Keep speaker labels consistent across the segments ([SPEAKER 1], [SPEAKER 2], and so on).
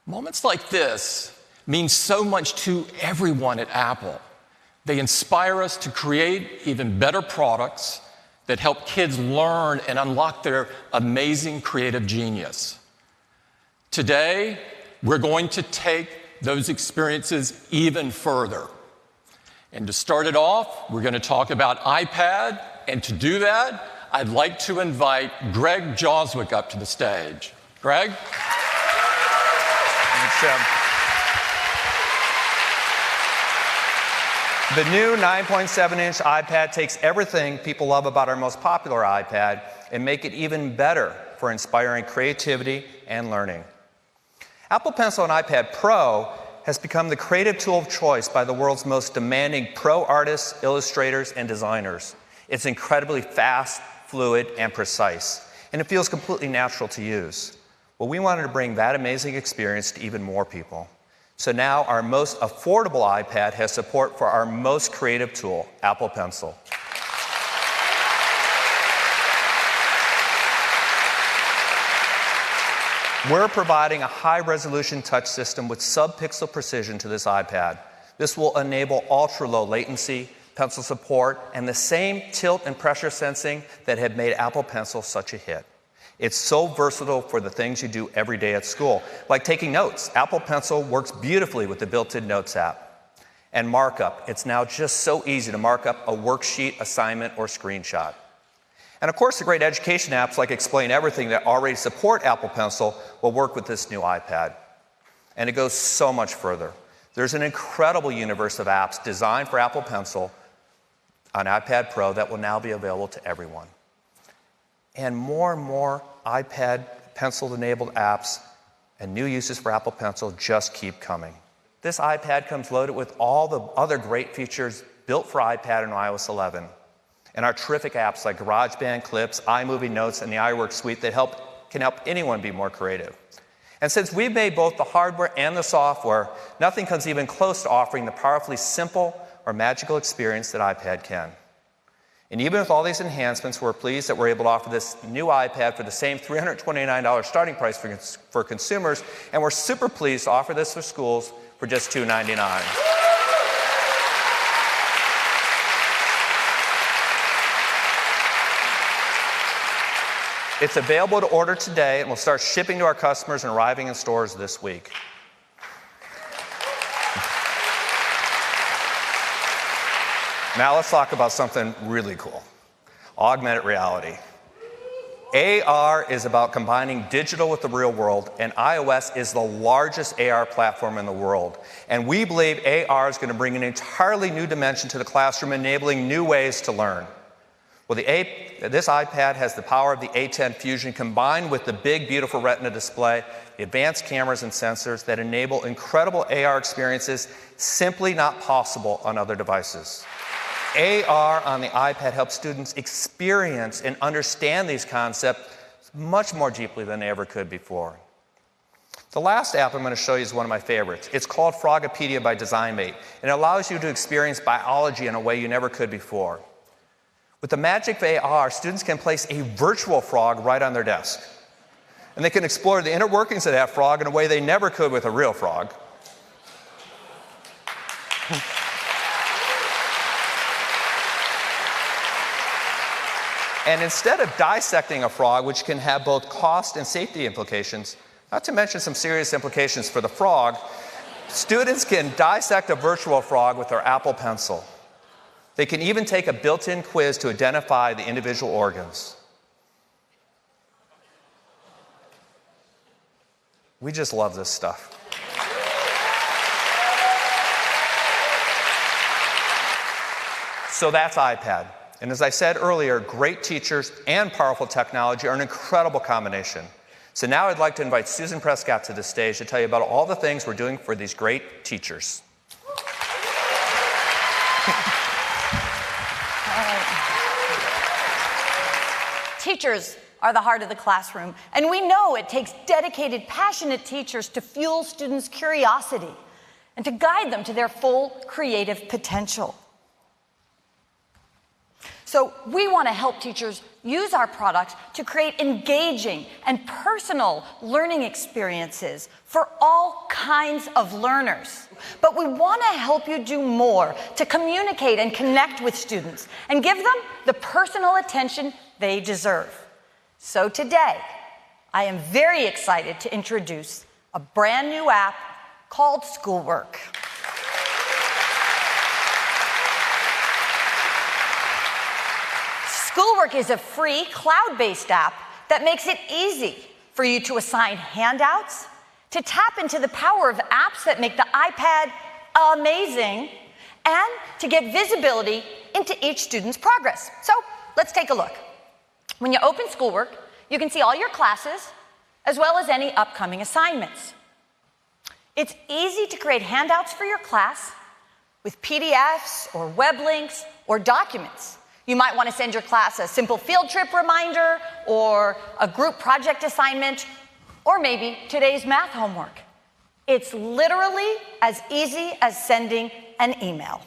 [SPEAKER 1] Moments like this mean so much to everyone at Apple. They inspire us to create even better products that help kids learn and unlock their amazing creative genius. Today, we're going to take those experiences even further. And to start it off, we're going to talk about iPad. And to do that, I'd like to invite Greg Joswick up to the stage. Greg?
[SPEAKER 2] Thanks, Jim. The new 9.7-inch iPad takes everything people love about our most popular iPad and make it even better for inspiring creativity and learning. Apple Pencil and iPad Pro has become the creative tool of choice by the world's most demanding pro artists, illustrators, and designers. It's incredibly fast, fluid, and precise, and it feels completely natural to use. Well, we wanted to bring that amazing experience to even more people. So now our most affordable iPad has support for our most creative tool, Apple Pencil. We're providing a high-resolution touch system with sub-pixel precision to this iPad. This will enable ultra-low latency, pencil support, and the same tilt and pressure sensing that have made Apple Pencil such a hit. It's so versatile for the things you do every day at school, like taking notes. Apple Pencil works beautifully with the built-in Notes app. And markup. It's now just so easy to mark up a worksheet, assignment, or screenshot. And of course, the great education apps like Explain Everything that already support Apple Pencil will work with this new iPad. And it goes so much further. There's an incredible universe of apps designed for Apple Pencil on iPad Pro that will now be available to everyone. And more iPad Pencil-enabled apps and new uses for Apple Pencil just keep coming. This iPad comes loaded with all the other great features built for iPad and iOS 11. And our terrific apps like GarageBand, Clips, iMovie Notes, and the iWork suite that can help anyone be more creative. And since we've made both the hardware and the software, nothing comes even close to offering the powerfully simple or magical experience that iPad can. And even with all these enhancements, we're pleased that we're able to offer this new iPad for the same $329 starting price for consumers, and we're super pleased to offer this for schools for just $299. It's available to order today, and we'll start shipping to our customers and arriving in stores this week. Now let's talk about something really cool. Augmented reality. AR is about combining digital with the real world, and iOS is the largest AR platform in the world. And we believe AR is going to bring an entirely new dimension to the classroom, enabling new ways to learn. Well, this iPad has the power of the A10 Fusion combined with the big, beautiful Retina display, the advanced cameras and sensors that enable incredible AR experiences simply not possible on other devices. AR on the iPad helps students experience and understand these concepts much more deeply than they ever could before. The last app I'm going to show you is one of my favorites. It's called Fraga Pedia by DesignMate, and it allows you to experience biology in a way you never could before. With the magic of AR, students can place a virtual frog right on their desk. And they can explore the inner workings of that frog in a way they never could with a real frog. And instead of dissecting a frog, which can have both cost and safety implications, not to mention some serious implications for the frog, students can dissect a virtual frog with their Apple Pencil. They can even take a built-in quiz to identify the individual organs. We just love this stuff. So that's iPad. And as I said earlier, great teachers and powerful technology are an incredible combination. So now I'd like to invite Susan Prescott to the stage to tell you about all the things we're doing for these great teachers.
[SPEAKER 3] Teachers are the heart of the classroom, and we know it takes dedicated, passionate teachers to fuel students' curiosity and to guide them to their full creative potential. So we want to help teachers use our products to create engaging and personal learning experiences for all kinds of learners. But we want to help you do more to communicate and connect with students and give them the personal attention they deserve. So today, I am very excited to introduce a brand new app called Schoolwork. Schoolwork is a free cloud-based app that makes it easy for you to assign handouts, to tap into the power of apps that make the iPad amazing, and to get visibility into each student's progress. So let's take a look. When you open Schoolwork, you can see all your classes, as well as any upcoming assignments. It's easy to create handouts for your class with PDFs or web links or documents. You might want to send your class a simple field trip reminder or a group project assignment, or maybe today's math homework. It's literally as easy as sending an email.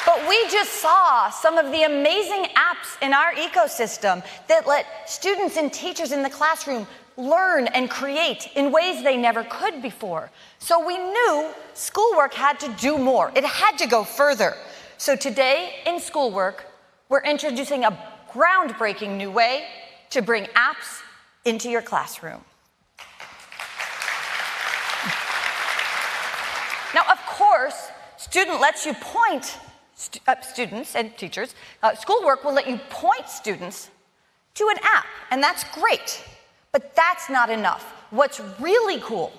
[SPEAKER 3] But we just saw some of the amazing apps in our ecosystem that let students and teachers in the classroom learn and create in ways they never could before. So we knew Schoolwork had to do more. It had to go further. So today in Schoolwork, we're introducing a groundbreaking new way to bring apps into your classroom. Now, of course, Student lets you point students and teachers. Schoolwork will let you point students to an app, and that's great. But that's not enough. What's really cool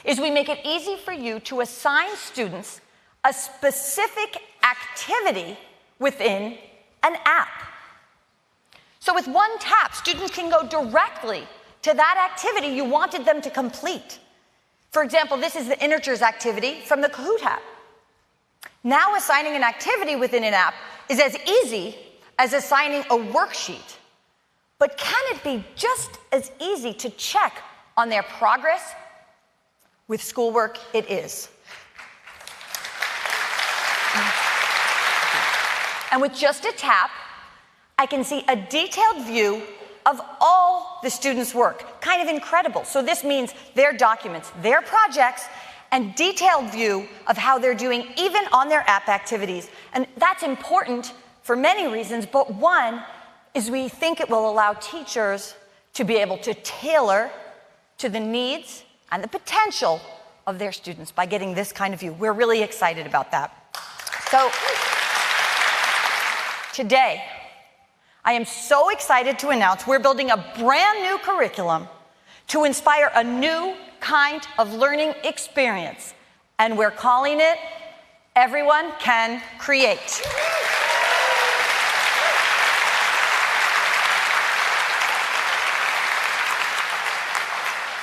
[SPEAKER 3] is we make it easy for you to assign students a specific activity within an app. So with one tap, students can go directly to that activity you wanted them to complete. For example, this is the integers activity from the Kahoot app. Now assigning an activity within an app is as easy as assigning a worksheet. But can it be just as easy to check on their progress? With Schoolwork, it is. And with just a tap, I can see a detailed view of all the students' work. Kind of incredible. So this means their documents, their projects, and detailed view of how they're doing even on their app activities. And that's important for many reasons, but one is we think it will allow teachers to be able to tailor to the needs and the potential of their students by getting this kind of view. We're really excited about that. So today, I am so excited to announce we're building a brand new curriculum to inspire a new kind of learning experience, and we're calling it Everyone Can Create.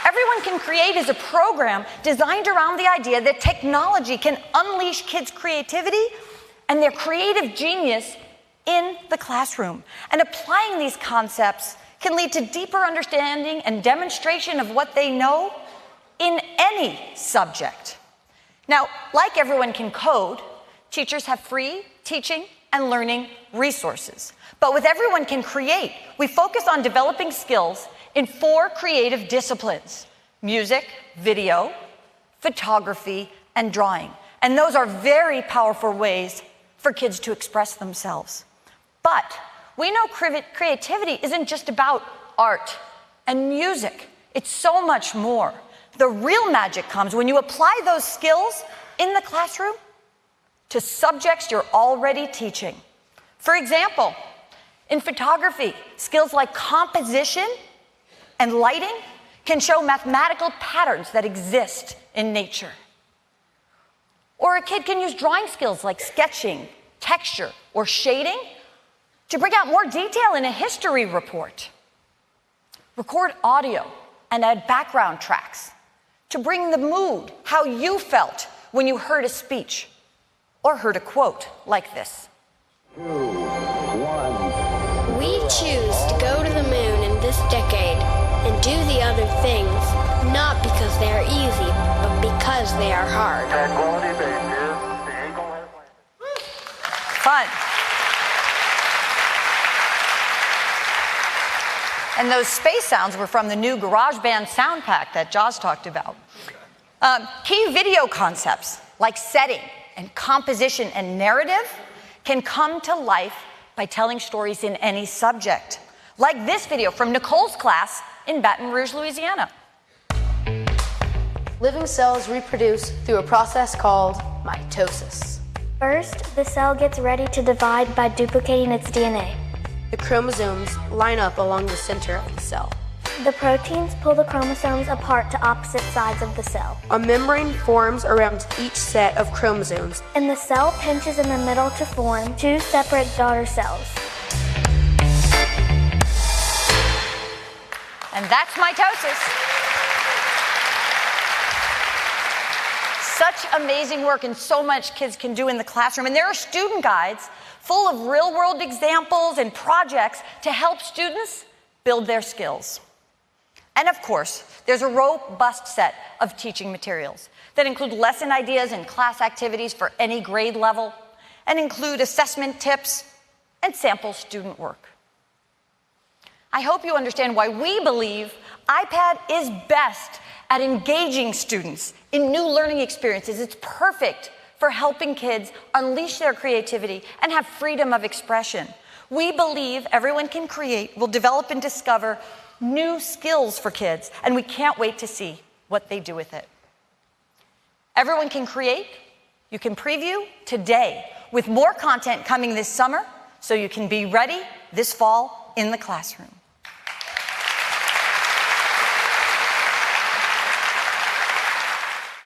[SPEAKER 3] Everyone Can Create is a program designed around the idea that technology can unleash kids' creativity and their creative genius in the classroom. And applying these concepts can lead to deeper understanding and demonstration of what they know in any subject. Now, like Everyone Can Code, teachers have free teaching and learning resources. But with Everyone Can Create, we focus on developing skills in 4 creative disciplines: music, video, photography, and drawing. And those are very powerful ways for kids to express themselves. But we know creativity isn't just about art and music. It's so much more. The real magic comes when you apply those skills in the classroom to subjects you're already teaching. For example, in photography, skills like composition and lighting can show mathematical patterns that exist in nature. Or a kid can use drawing skills like sketching, texture, or shading to bring out more detail in a history report. Record audio and add background tracks to bring the mood, how you felt when you heard a speech or heard a quote like this.
[SPEAKER 4] 2, 1.
[SPEAKER 5] We choose to go to the moon in this decade and do the other things, not because they are easy, but because because they are hard.
[SPEAKER 3] Fun. And those space sounds were from the new GarageBand sound pack that Jaws talked about. Key video concepts like setting and composition and narrative can come to life by telling stories in any subject, like this video from Nicole's class in Baton Rouge, Louisiana.
[SPEAKER 4] Living cells reproduce through a process called mitosis.
[SPEAKER 6] First, the cell gets ready to divide by duplicating its DNA.
[SPEAKER 4] The chromosomes line up along the center of the cell.
[SPEAKER 6] The proteins pull the chromosomes apart to opposite sides of the cell.
[SPEAKER 4] A membrane forms around each set of chromosomes,
[SPEAKER 6] And the cell pinches in the middle to form two separate daughter cells.
[SPEAKER 3] And that's mitosis. Such amazing work and so much kids can do in the classroom. And there are student guides full of real-world examples and projects to help students build their skills. And of course, there's a robust set of teaching materials that include lesson ideas and class activities for any grade level, and include assessment tips and sample student work. I hope you understand why we believe iPad is best at engaging students in new learning experiences. It's perfect for helping kids unleash their creativity and have freedom of expression. We believe everyone can create, will develop and discover new skills for kids, and we can't wait to see what they do with it. Everyone can create. You can preview today with more content coming this summer so you can be ready this fall in the classroom.